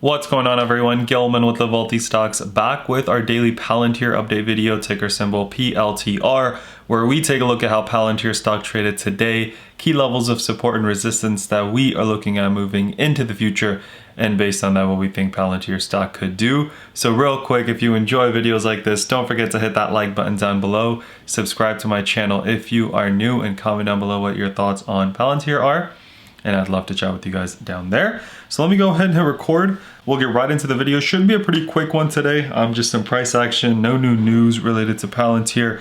What's going on, everyone? Gilman with the Wellthy Stocks, back with our daily Palantir update video, ticker symbol PLTR, where we take a look at how Palantir stock traded today, key levels of support and resistance that we are looking at moving into the future, and based on that, what we think Palantir stock could do. So real quick, if you enjoy videos like this, don't forget to hit that like button down below, subscribe to my channel if you are new, and comment down below what your thoughts on Palantir are. And I'd love to chat with you guys down there. So let me go ahead and hit record. We'll get right into the video. Should be a pretty quick one today. Just some price action, no new news related to Palantir.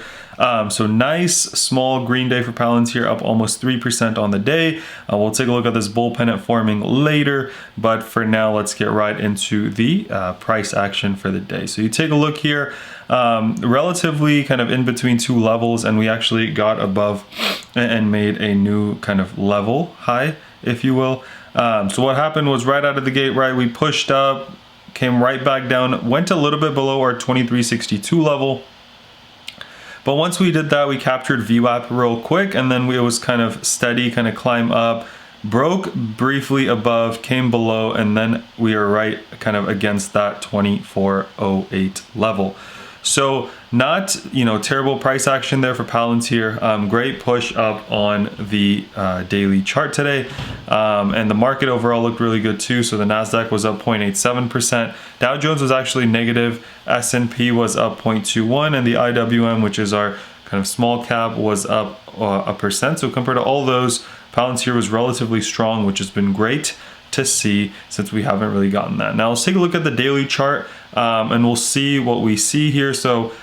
So nice small green day for Palantir, up almost 3% on the day. We'll take a look at this bull pennant forming later, but for now, let's get right into the price action for the day. So you take a look here, relatively kind of in between two levels, and we actually got above and made a new kind of level high, if you will. So what happened was right out of the gate, right, we pushed up, came right back down, went a little bit below our 2362 level. But once we did that, we captured VWAP real quick, and then it was kind of steady, kind of climb up, broke briefly above, came below, and then we are right kind of against that 2408 level. So not, terrible price action there for Palantir. Great push up on the daily chart today. And the market overall looked really good too. So the NASDAQ was up 0.87%. Dow Jones was actually negative. S&P was up 0.21%. And the IWM, which is our kind of small cap, was up 1%. So compared to all those, Palantir was relatively strong, which has been great to see since we haven't really gotten that. Now let's take a look at the daily chart, and we'll see what we see here. So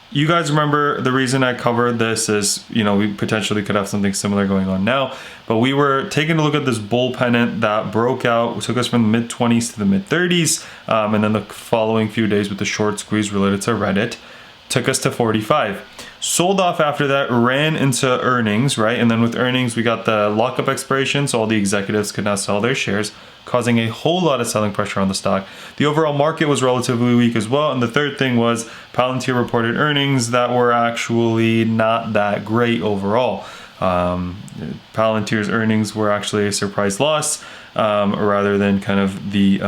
you guys remember the reason I covered this is, we potentially could have something similar going on now, but we were taking a look at this bull pennant that broke out, took us from the mid 20s to the mid 30s, and then the following few days with the short squeeze related to Reddit took us to 45. Sold off after that, ran into earnings, right? And then with earnings, we got the lockup expiration, so all the executives could now sell their shares, causing a whole lot of selling pressure on the stock. The overall market was relatively weak as well. And the third thing was Palantir reported earnings that were actually not that great overall. Palantir's earnings were actually a surprise loss, rather than kind of the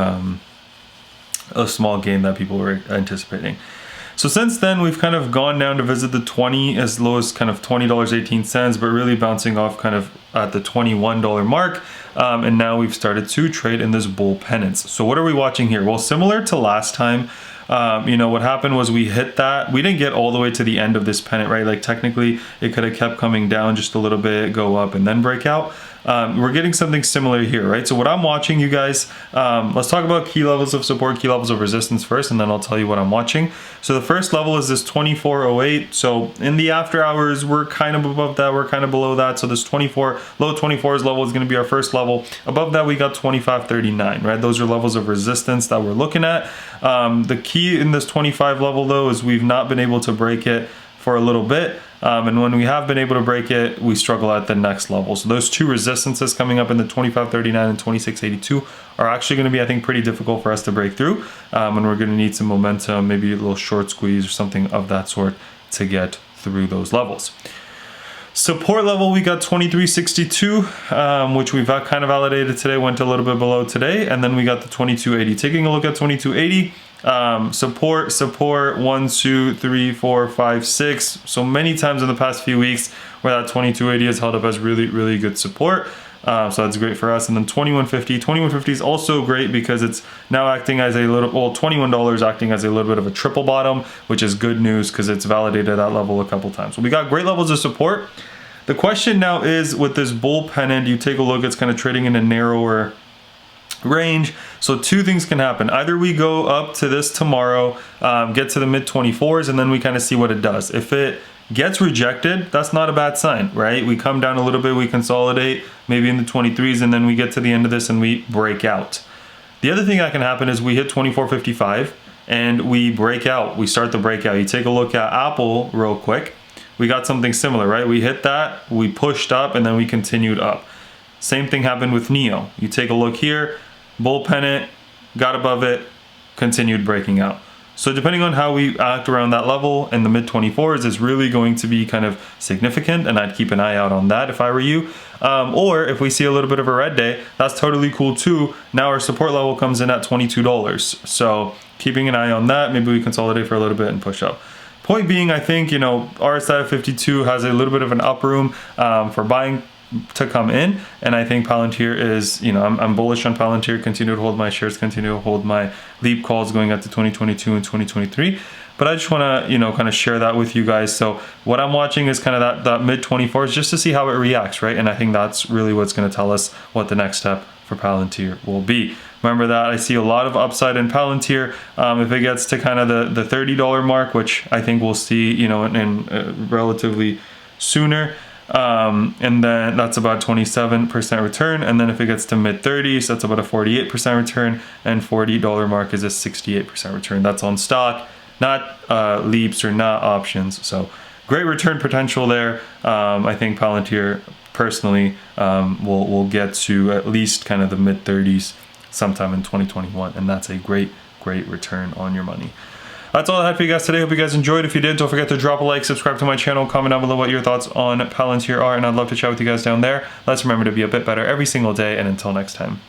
a small gain that people were anticipating. So since then, we've kind of gone down to visit the 20, as low as kind of $20.18, but really bouncing off kind of at the $21 mark. And now we've started to trade in this bull pennants. So what are we watching here? Well, similar to last time, what happened was we hit that. We didn't get all the way to the end of this pennant, right? Like technically it could have kept coming down just a little bit, go up and then break out. We're getting something similar here, right? So what I'm watching, you guys, let's talk about key levels of support, key levels of resistance first, and then I'll tell you what I'm watching. So the first level is this 2408. So in the after hours, we're kind of above that, we're kind of below that. So this low 24s level is going to be our first level. Above that, we got 2539, right? Those are levels of resistance that we're looking at. The key in this 25 level though is we've not been able to break it for a little bit, and when we have been able to break it, we struggle at the next level. So those two resistances coming up in the 2539 and 2682 are actually going to be, I think, pretty difficult for us to break through, and we're going to need some momentum, maybe a little short squeeze or something of that sort to get through those levels. Support level, we got 2362, which we've kind of validated today, went a little bit below today, and then we got the 2280. Taking a look at 2280, support 1, 2, 3, 4, 5, 6. So many times in the past few weeks where that 2280 has held up as really, really good support. So that's great for us. And then 2150 is also great because it's now acting as a little, well, $21 acting as a little bit of a triple bottom, which is good news because it's validated that level a couple times. So we got great levels of support. The question now is, with this bull pennant, you take a look, it's kind of trading in a narrower range. So two things can happen. Either we go up to this tomorrow, get to the mid 24s, and then we kind of see what it does. If it gets rejected, that's not a bad sign, right? We come down a little bit, we consolidate maybe in the 23s, and then we get to the end of this and we break out. The other thing that can happen is we hit 2455 and we break out. We start the breakout. You take a look at Apple real quick. We got something similar, right? We hit that, we pushed up, and then we continued up. Same thing happened with NEO. You take a look here, bull pennant, got above it, continued breaking out. So depending on how we act around that level in the mid 24s is really going to be kind of significant, and I'd keep an eye out on that if I were you. Or if we see a little bit of a red day, that's totally cool too. Now our support level comes in at $22. So keeping an eye on that, maybe we consolidate for a little bit and push up. Point being, I think, RSI of 52 has a little bit of an up room for buying to come in, and I think Palantir is, I'm bullish on Palantir, continue to hold my shares, continue to hold my leap calls going out to 2022 and 2023. But I just want to, kind of share that with you guys. So what I'm watching is kind of that mid 24s just to see how it reacts, right? And I think that's really what's going to tell us what the next step for Palantir will be. Remember that I see a lot of upside in Palantir. If it gets to kind of the $30 mark, which I think we'll see, in relatively sooner, and then that's about 27% return. And then if it gets to mid 30s, that's about a 48% return, and $40 mark is a 68% return. That's on stock, not leaps or not options. So great return potential there. I think Palantir personally will get to at least kind of the mid 30s sometime in 2021, and that's a great return on your money. That's all I had for you guys today. Hope you guys enjoyed. If you did, don't forget to drop a like, subscribe to my channel, comment down below what your thoughts on Palantir are, and I'd love to chat with you guys down there. Let's remember to be a bit better every single day, and until next time.